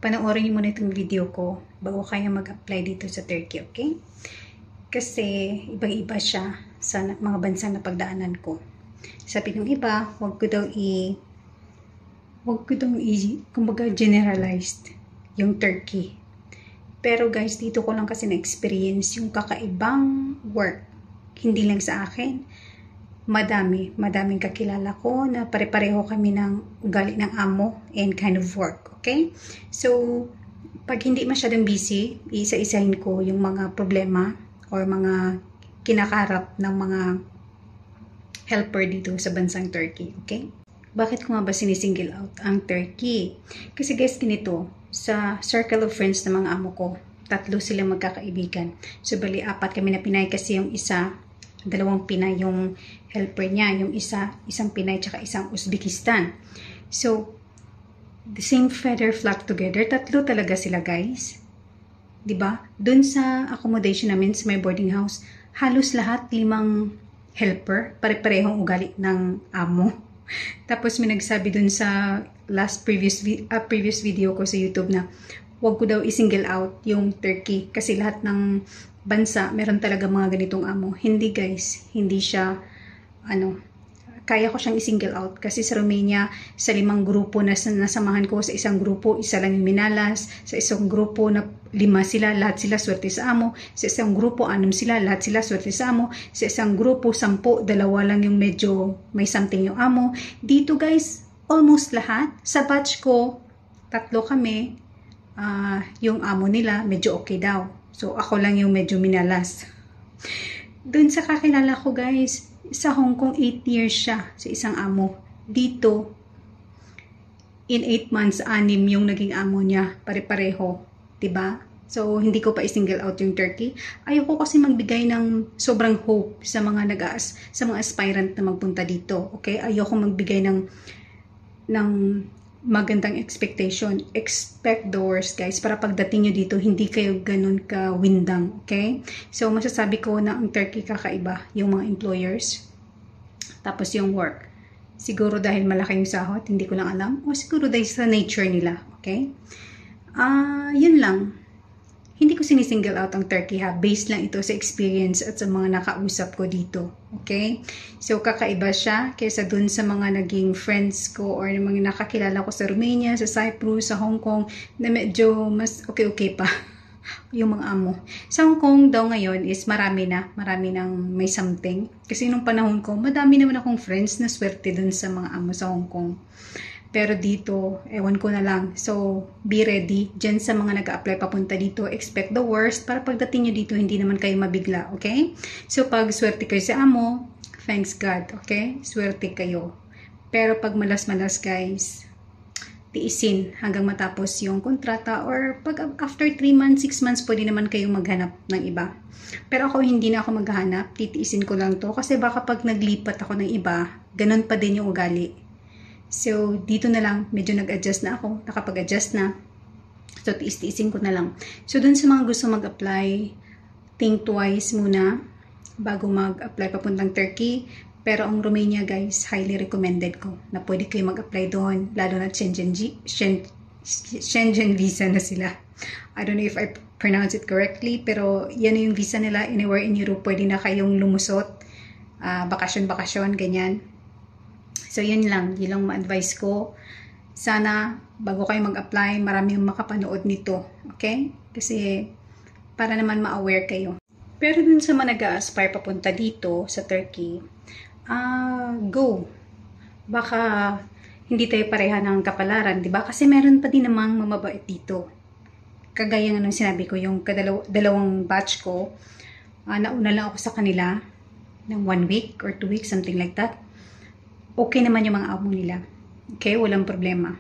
panoorin niyo muna itong video ko bago kayo mag-apply dito sa Turkey, okay? Kasi ibang-iba siya sa mga bansang napagdaanan ko. Sabi ng iba, wag ko daw kumbaga generalized yung Turkey. Pero guys, dito ko lang kasi na-experience yung kakaibang work. Hindi lang sa akin, madaming kakilala ko na pare-pareho kami ng ugali ng amo and kind of work, okay? So, pag hindi masyadong busy, isa-isahin ko yung mga problema or mga kinakarap ng mga helper dito sa bansang Turkey, okay? Bakit ko nga ba sinisingle out ang Turkey? Kasi guys, ganito, sa circle of friends ng mga amo ko, 3 sila magkakaibigan. So, bali 4 kami na Pinay kasi yung isa, 2 Pinay yung helper niya, yung isang Pinay tsaka isang Uzbekistan. So, the same feather flock together. 3 talaga sila, guys. 'Di ba? Doon sa accommodation namin sa may boarding house, halos lahat 5 helper, pare-parehong ugali ng amo. Tapos may nagsabi dun sa previous video ko sa YouTube na wag ko daw i-single out yung Turkey kasi lahat ng bansa meron talaga mga ganitong amo. Hindi guys, hindi siya kaya ko siyang i-single out kasi sa Romania, sa 5 grupo na nasamahan ko, sa isang grupo, isa lang yung minalas, sa isang grupo na 5 sila, lahat sila swerte sa amo, sa isang grupo 6 sila, lahat sila swerte sa amo, sa isang grupo 10, 2 lang yung medyo may something yung amo. Dito guys, almost lahat. Sa batch ko, 3 kami, yung amo nila medyo okay daw. So ako lang yung medyo minalas. Doon sa kakilala ko guys, sa Hong Kong 8 years siya sa isang amo. Dito, in 8 months, 6 yung naging amo niya. Pare-pareho. Diba? So, hindi ko pa i-single out yung Turkey. Ayoko kasi magbigay ng sobrang hope sa mga sa mga aspirant na magpunta dito. Okay? Ayoko magbigay ng magandang expectation. Expect the worst, guys. Para pagdating nyo dito, hindi kayo ganun ka-windang. Okay? So, masasabi ko na ang Turkey kakaiba yung mga employers. Tapos yung work. Siguro dahil malaki yung sahod, hindi ko lang alam. O siguro dahil sa nature nila. Okay? Yun lang. Hindi ko sinisingle out ang Turkey ha. Based lang ito sa experience at sa mga nakausap ko dito. Okay? So, kakaiba siya kaysa dun sa mga naging friends ko or mga nakakilala ko sa Romania, sa Cyprus, sa Hong Kong na medyo mas okay pa yung mga amo. Sa Hong Kong daw ngayon is marami nang may something. Kasi nung panahon ko, madami naman akong friends na swerte dun sa mga amo sa Hong Kong. Pero dito, ewan ko na lang. So, be ready. Diyan sa mga nag-a-apply papunta dito, expect the worst para pagdating nyo dito, hindi naman kayo mabigla, okay? So, pag swerte kayo sa amo, thanks God, okay? Swerte kayo. Pero pag malas-malas, guys, tiisin hanggang matapos yung kontrata or pag after 3 months, 6 months, pwede naman kayong maghanap ng iba. Pero ako, hindi na ako maghanap. Titiisin ko lang to kasi baka pag naglipat ako ng iba, ganun pa din yung ugali. So, dito na lang, medyo nag-adjust na ako, nakapag-adjust na. So, tiis-tiisin ko na lang. So, dun sa mga gusto mag-apply, think twice muna bago mag-apply papuntang Turkey. Pero ang Romania, guys, highly recommended ko na pwede kayo mag-apply doon, lalo na Schengen visa na sila. I don't know if I pronounce it correctly, pero yan yung visa nila. Anywhere in Europe, pwede na kayong lumusot, bakasyon, ganyan. So, yun lang ma-advise ko. Sana, bago kayo mag-apply, maraming makapanood nito. Okay? Kasi, para naman ma-aware kayo. Pero dun sa mga nag-a-aspire papunta dito sa Turkey, go. Baka, hindi tayo pareha ng kapalaran, di ba? Kasi meron pa din namang mamabait dito. Kagaya ng sinabi ko, yung dalawang batch ko, nauna lang ako sa kanila ng 1 week or 2 weeks, something like that. Okay naman yung mga amo nila. Okay, walang problema.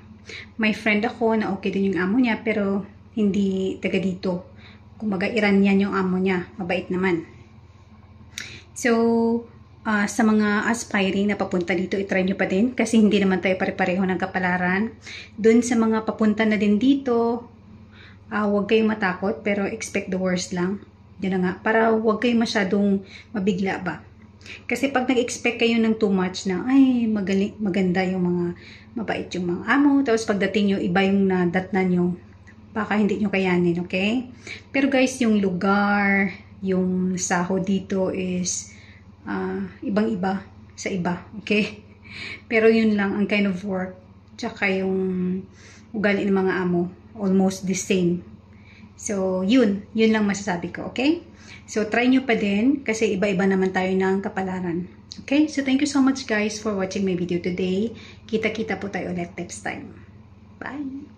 May friend ako na okay din yung amo niya pero hindi taga dito. Kumbaga Iranian yung amo niya. Mabait naman. So, sa mga aspiring na papunta dito, itry nyo pa din kasi hindi naman tayo pare-pareho ng kapalaran. Doon sa mga papunta na din dito, huwag kayong matakot pero expect the worst lang. Yan na nga. Para huwag kayong masyadong mabigla ba. Kasi pag nag-expect kayo ng too much na, ay, maganda yung mga, mabait yung mga amo, tapos pagdating nyo, iba yung nadatnan nyo, baka hindi nyo kayanin, okay? Pero guys, yung lugar, yung sahod dito is ibang-iba sa iba, okay? Pero yun lang ang kind of work, tsaka yung ugali ng mga amo, almost the same. So, yun lang masasabi ko, okay? So, try nyo pa din kasi iba-iba naman tayo ng kapalaran. Okay? So, thank you so much guys for watching my video today. Kita-kita po tayo ulit next time. Bye!